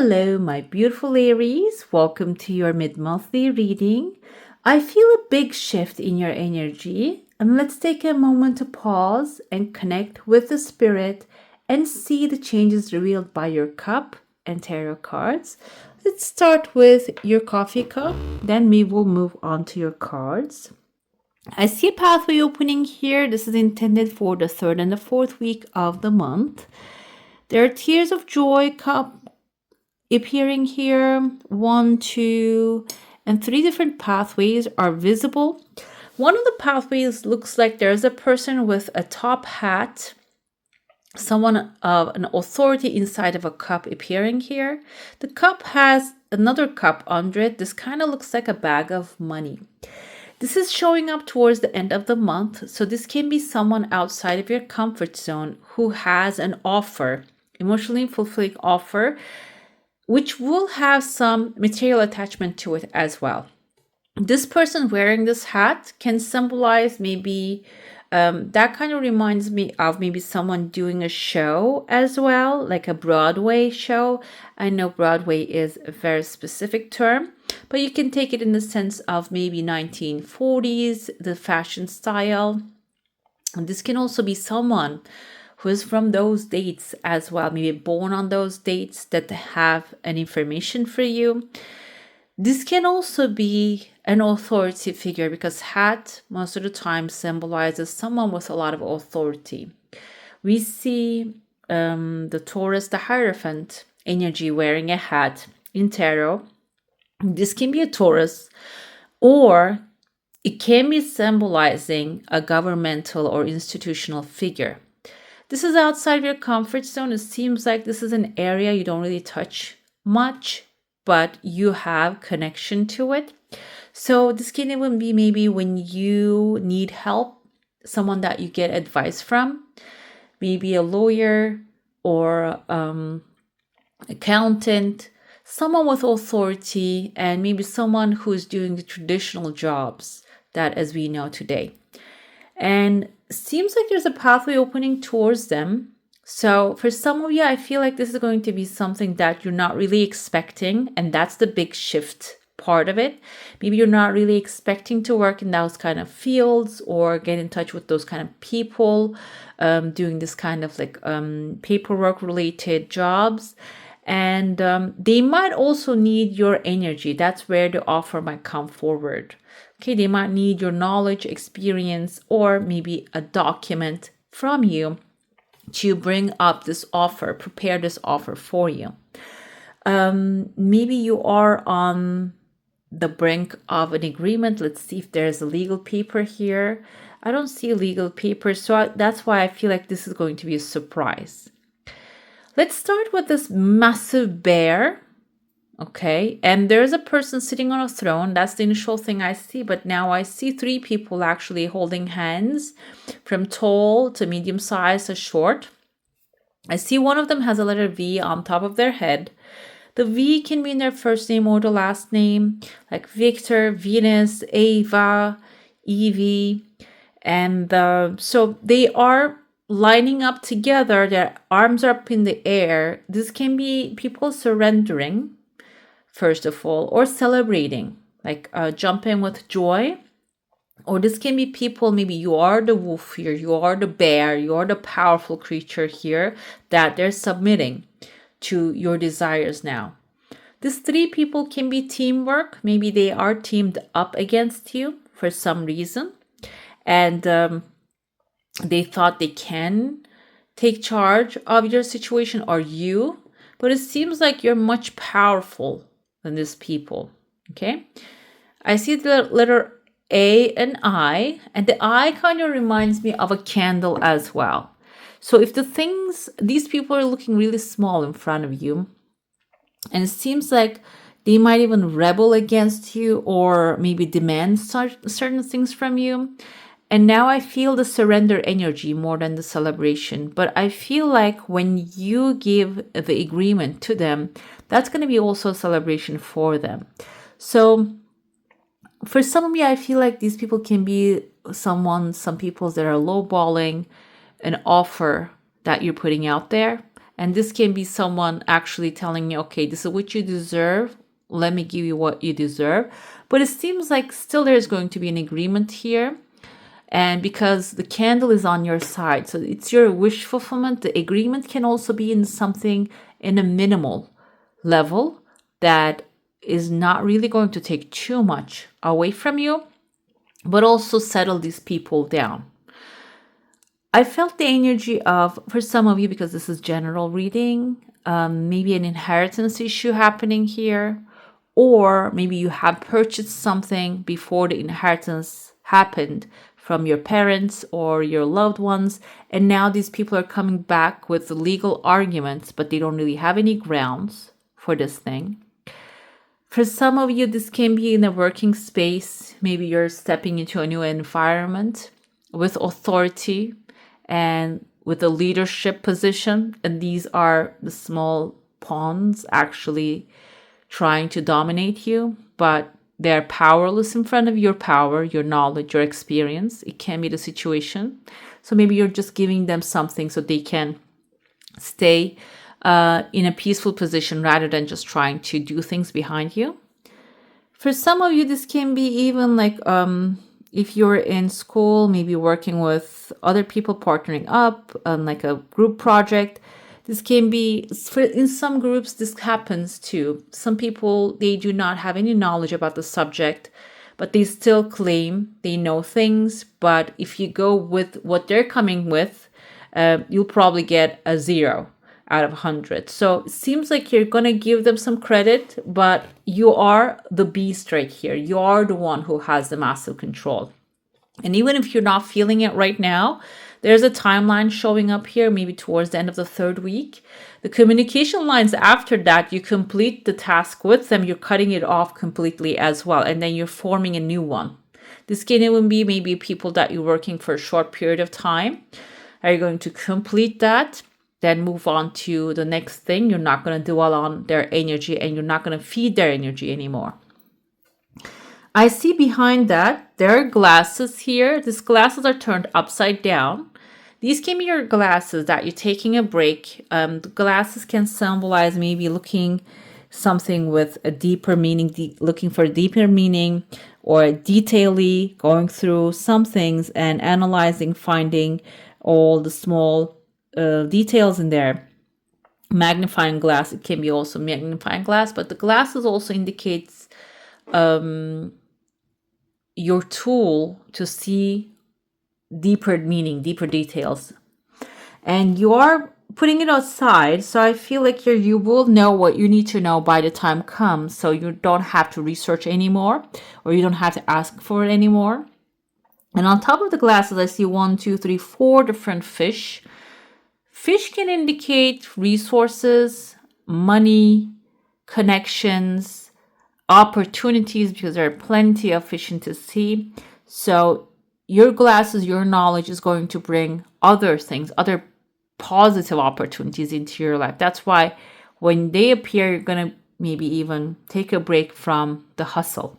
Hello, my beautiful Aries. Welcome to your mid-monthly reading. I feel a big shift in your energy, and let's take a moment to pause and connect with the spirit and see the changes revealed by your cup and tarot cards. Let's start with your coffee cup, then we will move on to your cards. I see a pathway opening here. This is intended for the third and the fourth week of the month. There are tears of joy cup appearing here. 1, 2, and 3 different pathways are visible. One of the pathways looks like there's a person with a top hat, someone of an authority inside of a cup appearing here. The cup has another cup under it. This kind of looks like a bag of money. This is showing up towards the end of the month, so this can be someone outside of your comfort zone who has an offer, emotionally fulfilling offer, which will have some material attachment to it as well. This person wearing this hat can symbolize maybe, that kind of reminds me of maybe someone doing a show as well, like a Broadway show. I know Broadway is a very specific term, but you can take it in the sense of maybe 1940s, the fashion style. And this can also be someone who is from those dates as well, maybe born on those dates that have an information for you. This can also be an authority figure because hat most of the time symbolizes someone with a lot of authority. We see the Taurus, the Hierophant energy wearing a hat in tarot. This can be a Taurus, or it can be symbolizing a governmental or institutional figure. This is outside your comfort zone. It seems like this is an area you don't really touch much, but you have connection to it. So this can even be maybe when you need help, someone that you get advice from, maybe a lawyer or accountant, someone with authority, and maybe someone who is doing the traditional jobs that as we know today. And seems like there's a pathway opening towards them. So for some of you, I feel like this is going to be something that you're not really expecting. And that's the big shift part of it. Maybe you're not really expecting to work in those kind of fields or get in touch with those kind of people, doing this kind of like paperwork related jobs. And they might also need your energy. That's where the offer might come forward. Okay, they might need your knowledge, experience, or maybe a document from you to bring up this offer, prepare this offer for you. Maybe you are on the brink of an agreement. Let's see if there's a legal paper here. I don't see legal paper, so that's why I feel like this is going to be a surprise. Let's start with this massive bear. Okay, and there's a person sitting on a throne. That's the initial thing I see, but now I see 3 people actually holding hands, from tall to medium size to short. I see one of them has a letter V on top of their head. The V can mean their first name or the last name, like Victor, Venus, Ava, Evie. And so they are lining up together. Their arms are up in the air. This can be people surrendering, first of all, or celebrating, like jumping with joy. Or this can be people, maybe you are the wolf here, you are the bear, you are the powerful creature here, that they're submitting to your desires now. These 3 people can be teamwork. Maybe they are teamed up against you for some reason. And they thought they can take charge of your situation or you. But it seems like you're much powerful than these people. Okay, I see the letter A and I, and the I kind of reminds me of a candle as well. So if these people are looking really small in front of you, and it seems like they might even rebel against you or maybe demand certain things from you. And now I feel the surrender energy more than the celebration. But I feel like when you give the agreement to them, that's going to be also a celebration for them. So for some of you, I feel like these people can be some people that are lowballing an offer that you're putting out there. And this can be someone actually telling you, okay, this is what you deserve. Let me give you what you deserve. But it seems like still there's going to be an agreement here. And because the candle is on your side, so it's your wish fulfillment, the agreement can also be in something in a minimal level that is not really going to take too much away from you, but also settle these people down. I felt the energy of, for some of you, because this is general reading, maybe an inheritance issue happening here, or maybe you have purchased something before the inheritance happened from your parents or your loved ones, and now these people are coming back with legal arguments, but they don't really have any grounds for this thing. For some of you, this can be in a working space. Maybe you're stepping into a new environment with authority and with a leadership position, and these are the small pawns actually trying to dominate you, but they're powerless in front of your power, your knowledge, your experience. It can be the situation. So maybe you're just giving them something so they can stay in a peaceful position rather than just trying to do things behind you. For some of you, this can be even like if you're in school, maybe working with other people, partnering up on like a group project. This can be, in some groups, this happens too. Some people, they do not have any knowledge about the subject, but they still claim they know things. But if you go with what they're coming with, you'll probably get a 0 out of 100. So it seems like you're going to give them some credit, but you are the beast right here. You are the one who has the massive control. And even if you're not feeling it right now, there's a timeline showing up here, maybe towards the end of the 3rd week. The communication lines after that, you complete the task with them, you're cutting it off completely as well, and then you're forming a new one. This can even be maybe people that you're working for a short period of time. Are you going to complete that? Then move on to the next thing. You're not going to dwell on their energy and you're not going to feed their energy anymore. I see behind that, there are glasses here. These glasses are turned upside down. These can be your glasses that you're taking a break. The glasses can symbolize maybe looking something with a deeper meaning, looking for a deeper meaning, or detailedly going through some things and analyzing, finding all the small details in there. Magnifying glass, it can be also magnifying glass, but the glasses also indicates your tool to see deeper meaning, deeper details. And you are putting it aside, so I feel like you will know what you need to know by the time comes, so you don't have to research anymore, or you don't have to ask for it anymore. And on top of the glasses, I see 1, 2, 3, 4 different fish. Fish can indicate resources, money, connections, opportunities, because there are plenty of fish in the sea. So your glasses, your knowledge is going to bring other things, other positive opportunities into your life. That's why when they appear, you're going to maybe even take a break from the hustle.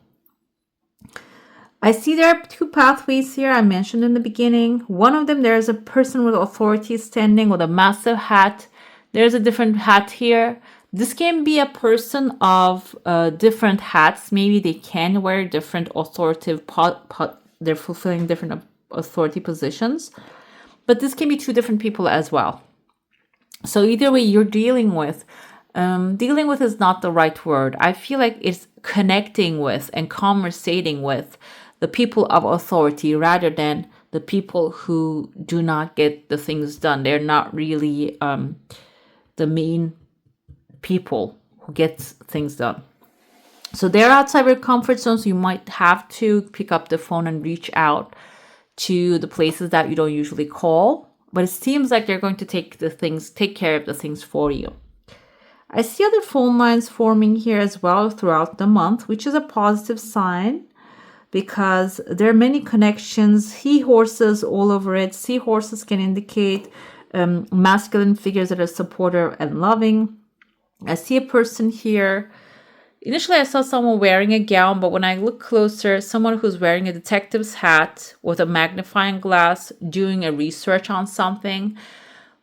I see there are 2 pathways here I mentioned in the beginning. One of them, there's a person with authority standing with a massive hat. There's a different hat here. This can be a person of different hats. Maybe they can wear different authoritative, they're fulfilling different authority positions. But this can be 2 different people as well. So either way you're dealing with is not the right word. I feel like it's connecting with and conversating with the people of authority rather than the people who do not get the things done. They're not really the main people who get things done. So they're outside your comfort zone, so you might have to pick up the phone and reach out to the places that you don't usually call. But it seems like they're going to take care of the things for you. I see other phone lines forming here as well throughout the month, which is a positive sign because there are many connections. He-horses all over it. Seahorses can indicate masculine figures that are supportive and loving. I see a person here. Initially, I saw someone wearing a gown, but when I look closer, someone who's wearing a detective's hat with a magnifying glass, doing a research on something.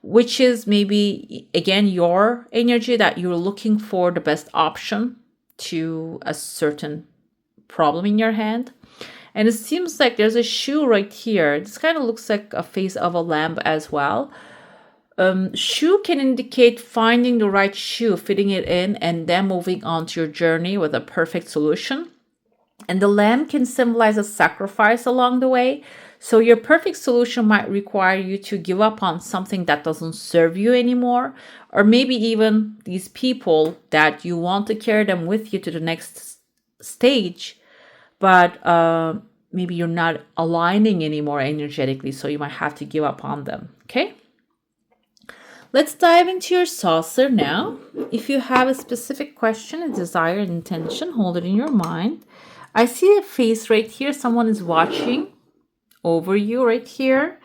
which is maybe, again, your energy that you're looking for the best option to a certain problem in your hand. And it seems like there's a shoe right here. This kind of looks like a face of a lamb as well. Shoe can indicate finding the right shoe, fitting it in, and then moving on to your journey with a perfect solution. And the lamb can symbolize a sacrifice along the way. So your perfect solution might require you to give up on something that doesn't serve you anymore, or maybe even these people that you want to carry them with you to the next stage, but maybe you're not aligning anymore energetically, so you might have to give up on them. Okay, let's dive into your saucer now. If you have a specific question, a desire, an intention, hold it in your mind. I see a face right here. Someone is watching over you right here.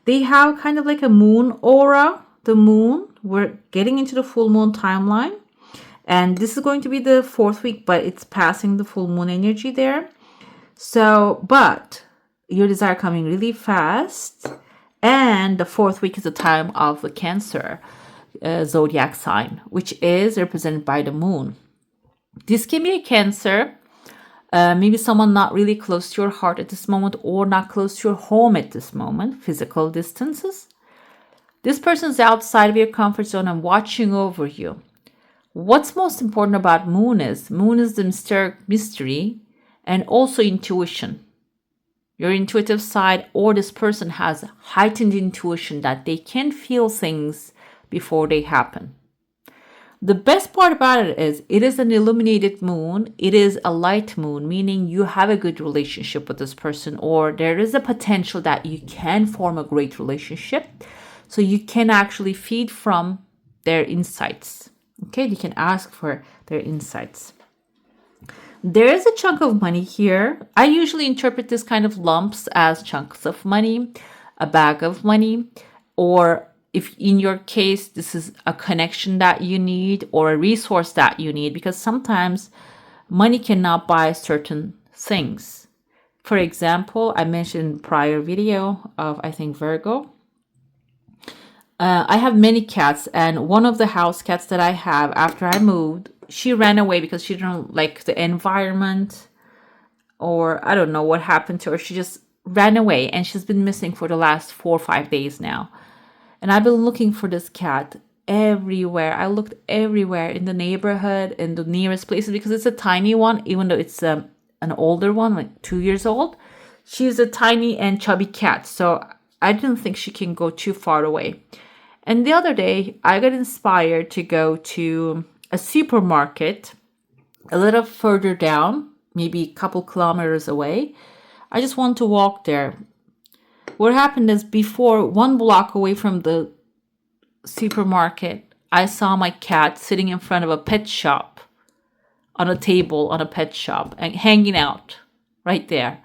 They have kind of like a moon aura. The moon, we're getting into the full moon timeline, and this is going to be the 4th week, but it's passing the full moon energy there. So, but your desire coming really fast, and the 4th week is the time of the Cancer zodiac sign, which is represented by the moon. This can be a Cancer, maybe someone not really close to your heart at this moment, or not close to your home at this moment, physical distances. This person's outside of your comfort zone and watching over you. What's most important about moon is the mystery and also intuition. Your intuitive side, or this person has heightened intuition that they can feel things before they happen. The best part about it is an illuminated moon. It is a light moon, meaning you have a good relationship with this person, or there is a potential that you can form a great relationship. So you can actually feed from their insights. Okay, you can ask for their insights. There is a chunk of money here. I usually interpret this kind of lumps as chunks of money, a bag of money, or if in your case, this is a connection that you need or a resource that you need, because sometimes money cannot buy certain things. For example, I mentioned in prior video of, I think, Virgo. I have many cats, and one of the house cats that I have, after I moved, she ran away because she didn't like the environment, or I don't know what happened to her. She just ran away, and she's been missing for the last 4 or 5 days now. And I've been looking for this cat everywhere. I looked everywhere in the neighborhood, in the nearest places, because it's a tiny one, even though it's an older one, like 2 years old. She's a tiny and chubby cat, so I didn't think she can go too far away. And the other day, I got inspired to go to a supermarket a little further down, maybe a couple kilometers away. I just want to walk there. What happened is, before, 1 block away from the supermarket, I saw my cat sitting in front of a pet shop, on a table on a pet shop, and hanging out right there.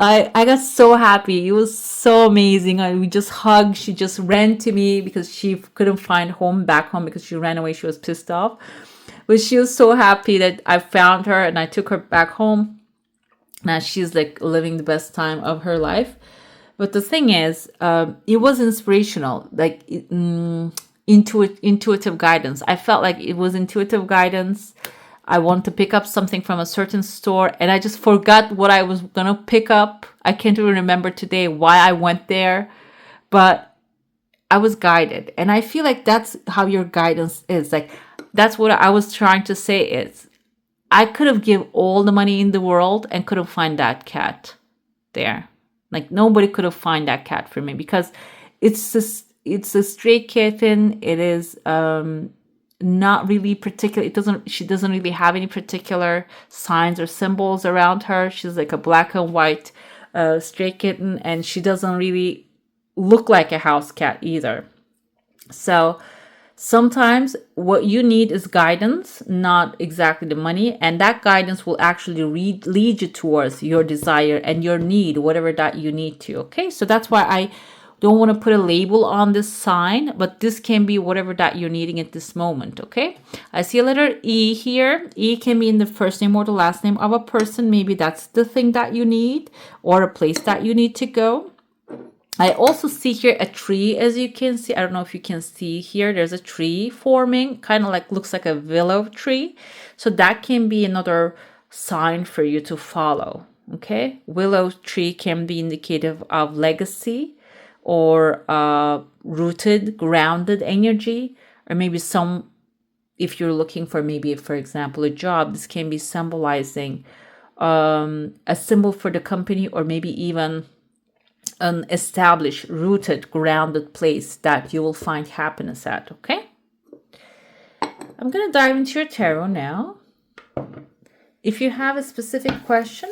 I got so happy. It was so amazing. We just hugged. She just ran to me because she couldn't find back home because she ran away. She was pissed off. But she was so happy that I found her and I took her back home. Now she's like living the best time of her life. But the thing is, it was inspirational, like intuitive guidance. I felt like it was intuitive guidance. I want to pick up something from a certain store, and I just forgot what I was going to pick up. I can't even remember today why I went there, but I was guided. And I feel like that's how your guidance is. Like, that's what I was trying to say is, I could have given all the money in the world and couldn't find that cat there. Like, nobody could have found that cat for me, because it's a stray kitten. It is, not really particular. She doesn't really have any particular signs or symbols around her. She's like a black and white stray kitten, and she doesn't really look like a house cat either. So sometimes what you need is guidance, not exactly the money, and that guidance will actually lead you towards your desire and your need, whatever that you need to. Okay, so that's why I don't want to put a label on this sign, but this can be whatever that you're needing at this moment, okay? I see a letter E here. E can be in the first name or the last name of a person. Maybe that's the thing that you need, or a place that you need to go. I also see here a tree, as you can see. I don't know if you can see here. There's a tree forming, kind of like looks like a willow tree. So that can be another sign for you to follow. Okay, willow tree can be indicative of legacy or rooted, grounded energy, or maybe some. If you're looking for maybe, for example, a job, this can be symbolizing a symbol for the company, or maybe even an established, rooted, grounded place that you will find happiness at. Okay, I'm gonna dive into your tarot now. If you have a specific question,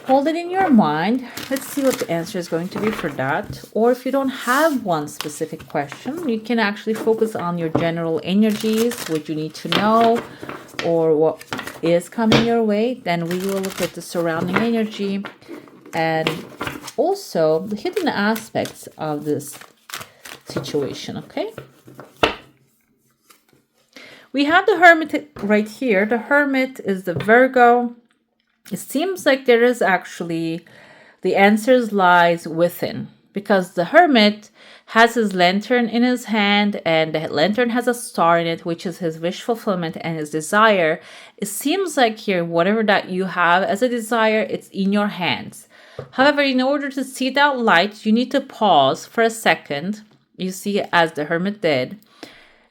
hold it in your mind. Let's see what the answer is going to be for that. Or if you don't have one specific question, you can actually focus on your general energies, what you need to know, or what is coming your way. Then we will look at the surrounding energy and also the hidden aspects of this situation. Okay, we have the Hermit right here. The Hermit is the Virgo. It seems like there is actually the answers lies within, because the Hermit has his lantern in his hand, and the lantern has a star in it, which is his wish fulfillment and his desire. It seems like here, whatever that you have as a desire, it's in your hands. However, in order to see that light, you need to pause for a second. You see, as the Hermit did,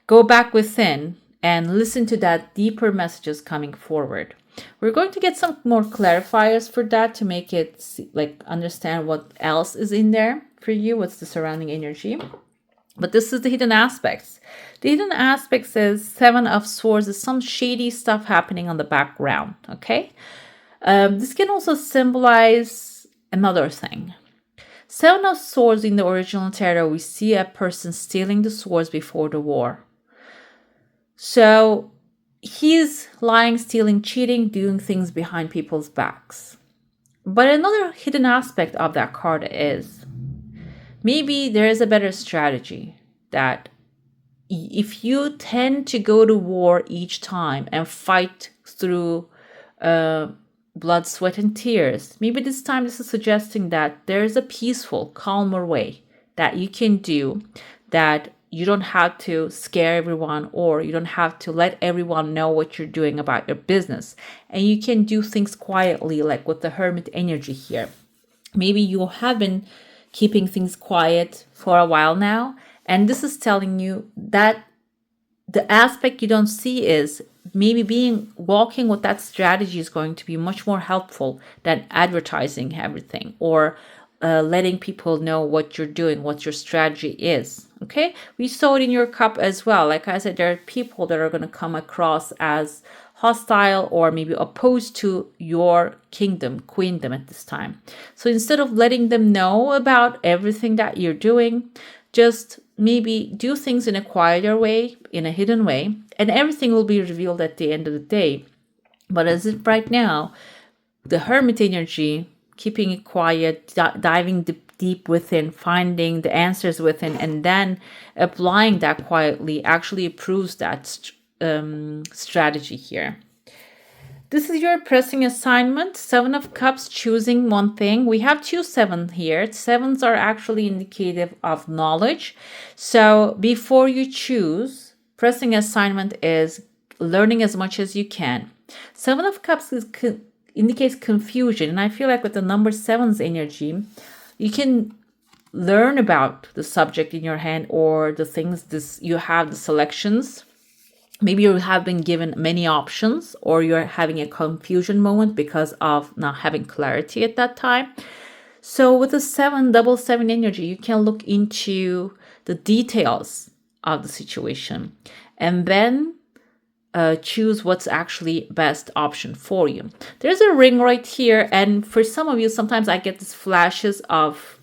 go back within and listen to that deeper messages coming forward. We're going to get some more clarifiers for that to make it like understand what else is in there for you, what's the surrounding energy. But this is the hidden aspects. The hidden aspects is Seven of Swords. Is some shady stuff happening on the background. Okay, this can also symbolize another thing. Seven of Swords in the original tarot, we see a person stealing the swords before the war. So he's lying, stealing, cheating, doing things behind people's backs. But another hidden aspect of that card is maybe there is a better strategy, that if you tend to go to war each time and fight through blood, sweat, and tears, maybe this time this is suggesting that there is a peaceful, calmer way that you can do, that you don't have to scare everyone, or you don't have to let everyone know what you're doing about your business. And you can do things quietly, like with the Hermit energy here. Maybe you have been keeping things quiet for a while now, and this is telling you that the aspect you don't see is maybe walking with that strategy is going to be much more helpful than advertising everything, or letting people know what you're doing, what your strategy is. Okay, we saw it in your cup as well. Like I said, there are people that are going to come across as hostile or maybe opposed to your kingdom, queendom at this time. So instead of letting them know about everything that you're doing, just maybe do things in a quieter way, in a hidden way, and everything will be revealed at the end of the day. But as it right now, the Hermit energy, keeping it quiet, diving deep within, finding the answers within, and then applying that quietly actually proves that strategy here. This is your pressing assignment. Seven of Cups, choosing one thing. We have 2 7 here. Sevens are actually indicative of knowledge. So before you choose, pressing assignment is learning as much as you can. Seven of Cups indicates confusion. And I feel like with the number 7's energy, you can learn about the subject in your hand, or the things you have, the selections. Maybe you have been given many options, or you're having a confusion moment because of not having clarity at that time. So with the double 7 energy, you can look into the details of the situation and then choose what's actually best option for you. There's a ring right here, and for some of you, sometimes I get these flashes of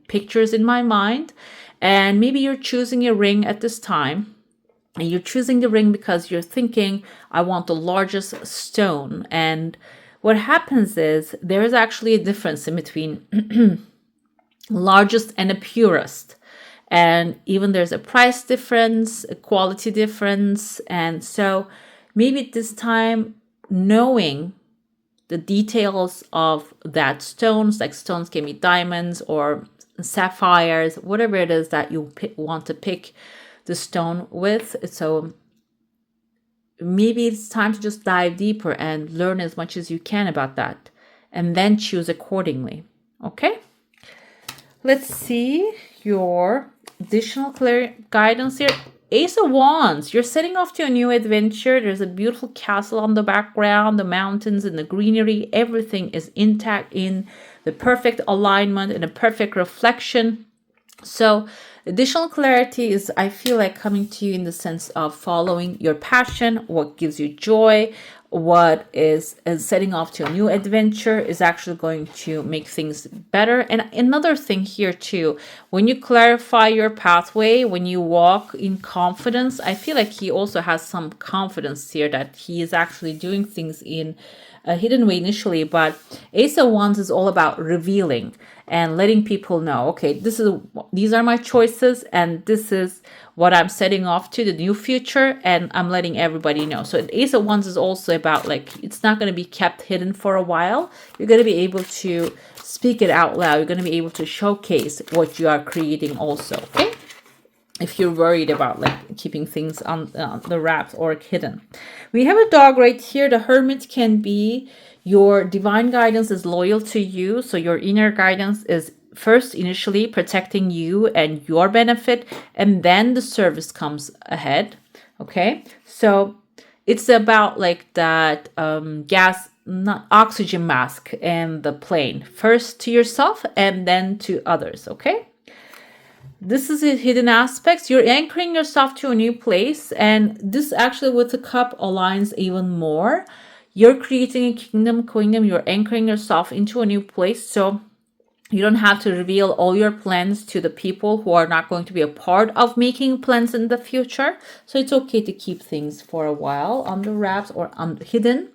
pictures in my mind, and maybe you're choosing a ring at this time. And you're choosing the ring because you're thinking, I want the largest stone. And what happens is there is actually a difference in between largest and the purest. And even there's a price difference, a quality difference. And so maybe at this time, knowing the details of that stones, like stones can be diamonds or sapphires, whatever it is that you want to pick the stone with. So maybe it's time to just dive deeper and learn as much as you can about that, and then choose accordingly. Okay, let's see your additional clear guidance here. Ace of Wands, you're setting off to a new adventure. There's a beautiful castle on the background, the mountains and the greenery. Everything is intact, in the perfect alignment and a perfect reflection. So additional clarity is, I feel like, coming to you in the sense of following your passion, what gives you joy, what is setting off to a new adventure is actually going to make things better. And another thing here too, when you clarify your pathway, when you walk in confidence, I feel like he also has some confidence here that he is actually doing things in a hidden way initially. But Ace of Wands is all about revealing and letting people know, okay, these are my choices, and this is what I'm setting off to the new future, and I'm letting everybody know. So Ace of Wands is also about, like, it's not going to be kept hidden for a while. You're going to be able to speak it out loud. You're going to be able to showcase what you are creating also, okay? If you're worried about like keeping things on the wraps or hidden. We have a dog right here. The Hermit can be your divine guidance is loyal to you. So your inner guidance is first initially protecting you and your benefit, and then the service comes ahead. Okay, so it's about like that gas, not oxygen mask, and the plane, first to yourself and then to others. Okay, this is a hidden aspects. You're anchoring yourself to a new place, and this actually with the cup aligns even more. You're creating a kingdom, queendom. You're anchoring yourself into a new place, so you don't have to reveal all your plans to the people who are not going to be a part of making plans in the future. So it's okay to keep things for a while under wraps or hidden.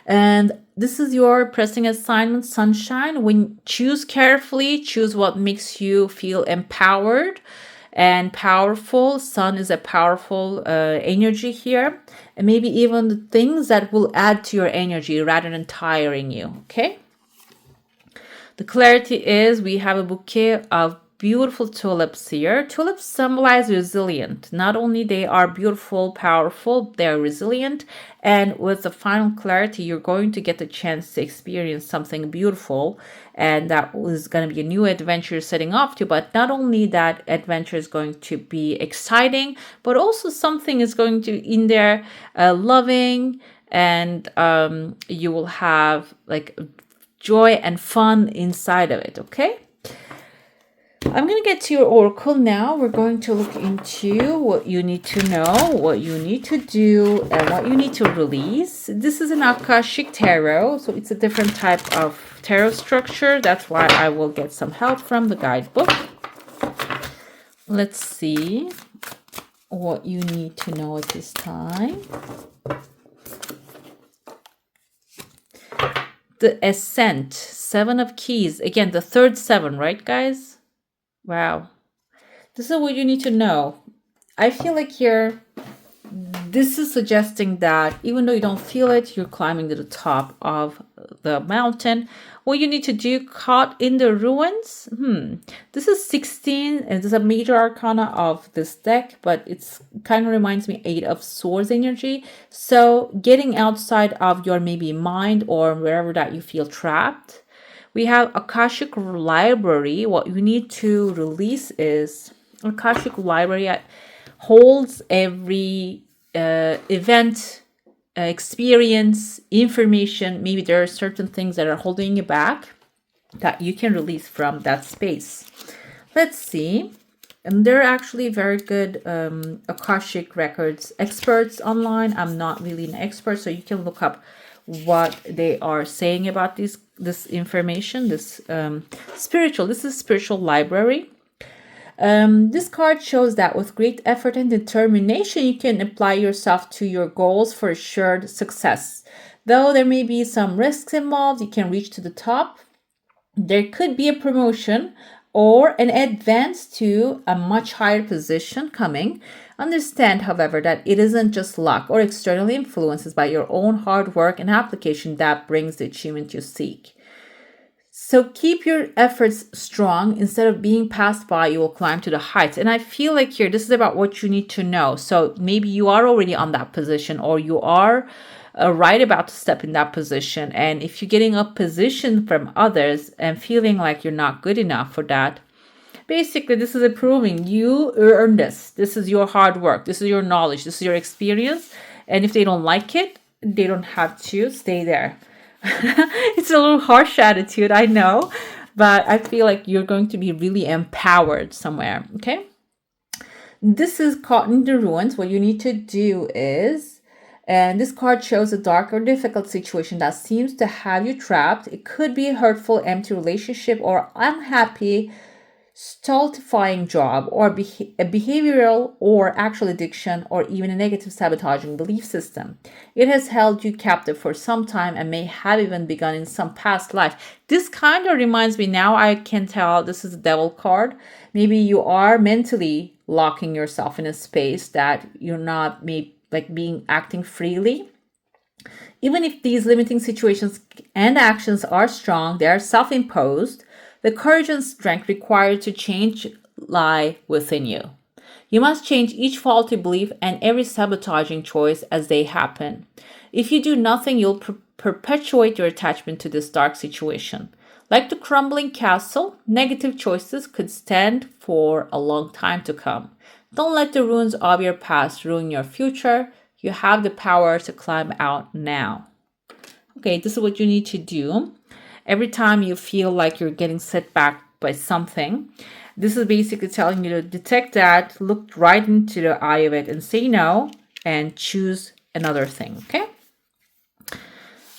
And this is your pressing assignment, sunshine. When choose carefully, choose what makes you feel empowered and powerful. Sun is a powerful energy here, and maybe even the things that will add to your energy rather than tiring you. Okay. The clarity is we have a bouquet of beautiful tulips here. Tulips symbolize resilient. Not only they are beautiful, powerful, they're resilient. And with the final clarity, you're going to get the chance to experience something beautiful. And that is going to be a new adventure you're setting off to. But not only that adventure is going to be exciting, but also something is going to in there loving, and you will have like joy and fun inside of it. Okay, I'm going to get to your oracle now. We're going to look into what you need to know, what you need to do, and what you need to release. This is an Akashic tarot, so it's a different type of tarot structure. That's why I will get some help from the guidebook. Let's see what you need to know at this time. The Ascent, 7 of Keys. Again, the third 7, right, guys? Wow. This is what you need to know. I feel like this is suggesting that even though you don't feel it, you're climbing to the top of the mountain. What you need to do, caught in the ruins. This is 16, and this is a major arcana of this deck, but it's kind of reminds me 8 of Swords energy. So getting outside of your maybe mind or wherever that you feel trapped. We have Akashic Library. What you need to release is Akashic Library holds every event, experience, information. Maybe there are certain things that are holding you back that you can release from that space. Let's see. And there are actually very good Akashic records experts online. I'm not really an expert, so you can look up what they are saying about this information. This is spiritual library. This card shows that with great effort and determination, you can apply yourself to your goals for assured success. Though there may be some risks involved, you can reach to the top. There could be a promotion or an advance to a much higher position coming. Understand, however, that it isn't just luck or external influences by your own hard work and application that brings the achievement you seek. So keep your efforts strong. Instead of being passed by, you will climb to the heights. And I feel like here, this is about what you need to know. So maybe you are already on that position, or you are right about to step in that position. And if you're getting a position from others and feeling like you're not good enough for that, basically this is proving you earned this. This is your hard work. This is your knowledge. This is your experience. And if they don't like it, they don't have to stay there. It's a little harsh attitude, I know, but I feel like you're going to be really empowered somewhere. Okay. This is caught in the ruins. What you need to do is, and this card shows a dark or difficult situation that seems to have you trapped. It could be a hurtful, empty relationship, or unhappy, stultifying job, or a behavioral or actual addiction, or even a negative sabotaging belief system. It has held you captive for some time and may have even begun in some past life. This kind of reminds me, now I can tell this is a devil card. Maybe you are mentally locking yourself in a space that you're not acting freely. Even if these limiting situations and actions are strong, they are self-imposed. The courage and strength required to change lie within you. You must change each faulty belief and every sabotaging choice as they happen. If you do nothing, you'll perpetuate your attachment to this dark situation. Like the crumbling castle, negative choices could stand for a long time to come. Don't let the ruins of your past ruin your future. You have the power to climb out now. Okay, this is what you need to do. Every time you feel like you're getting set back by something, this is basically telling you to detect that, look right into the eye of it and say no and choose another thing, okay?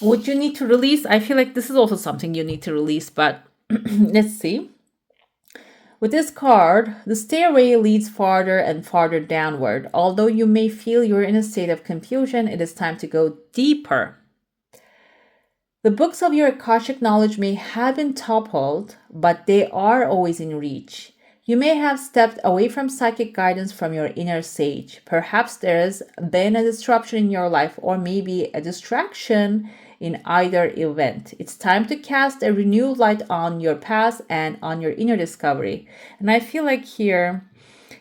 What you need to release, I feel like this is also something you need to release, but let's see. With this card, the stairway leads farther and farther downward. Although you may feel you're in a state of confusion, it is time to go deeper. The books of your Akashic knowledge may have been toppled, but they are always in reach. You may have stepped away from psychic guidance from your inner sage. Perhaps there's been a disruption in your life, or maybe a distraction in either event. It's time to cast a renewed light on your past and on your inner discovery. And I feel like here,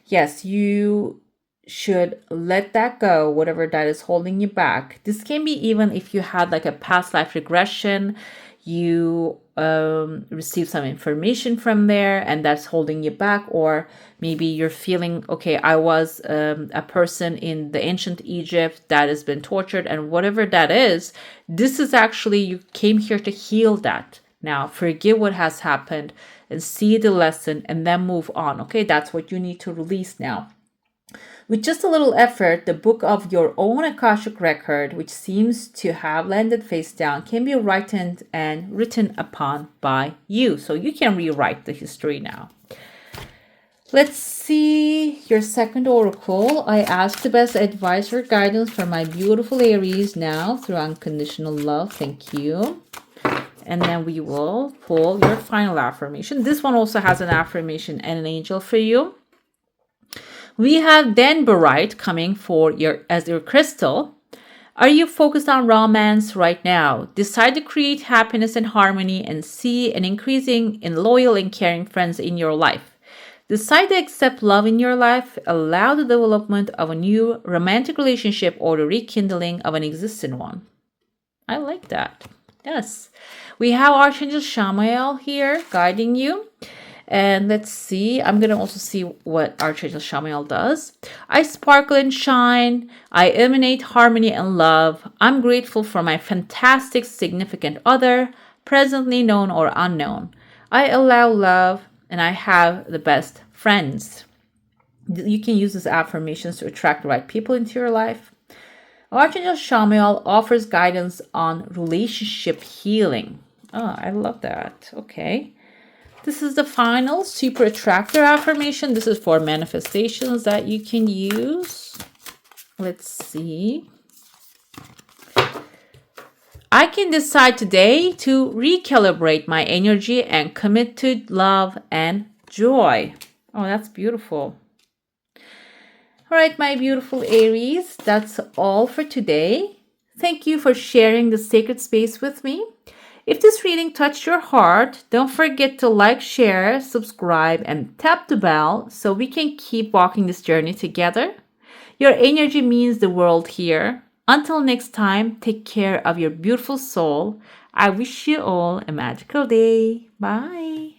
yes, you should let that go, whatever that is holding you back. This can be even if you had like a past life regression, you receive some information from there and that's holding you back, or maybe you're feeling, okay, I was a person in the ancient Egypt that has been tortured, and whatever that is, this is actually, you came here to heal that. Now forgive what has happened and see the lesson and then move on. Okay, that's what you need to release now. With just a little effort, the book of your own Akashic record, which seems to have landed face down, can be written upon by you. So you can rewrite the history now. Let's see your second oracle. I ask the best advice or guidance for my beautiful Aries now through unconditional love. Thank you. And then we will pull your final affirmation. This one also has an affirmation and an angel for you. We have Denverite coming as your crystal. Are you focused on romance right now? Decide to create happiness and harmony and see an increasing in loyal and caring friends in your life. Decide to accept love in your life. Allow the development of a new romantic relationship or the rekindling of an existing one. I like that. Yes. We have Archangel Shamael here guiding you. And let's see, I'm going to also see what Archangel Shamael does. I sparkle and shine. I emanate harmony and love. I'm grateful for my fantastic significant other, presently known or unknown. I allow love and I have the best friends. You can use these affirmations to attract the right people into your life. Archangel Shamael offers guidance on relationship healing. Oh, I love that. Okay. This is the final super attractor affirmation. This is for manifestations that you can use. Let's see. I can decide today to recalibrate my energy and commit to love and joy. Oh, that's beautiful. All right, my beautiful Aries, that's all for today. Thank you for sharing the sacred space with me. If this reading touched your heart, don't forget to like, share, subscribe, and tap the bell so we can keep walking this journey together. Your energy means the world here. Until next time, take care of your beautiful soul. I wish you all a magical day. Bye.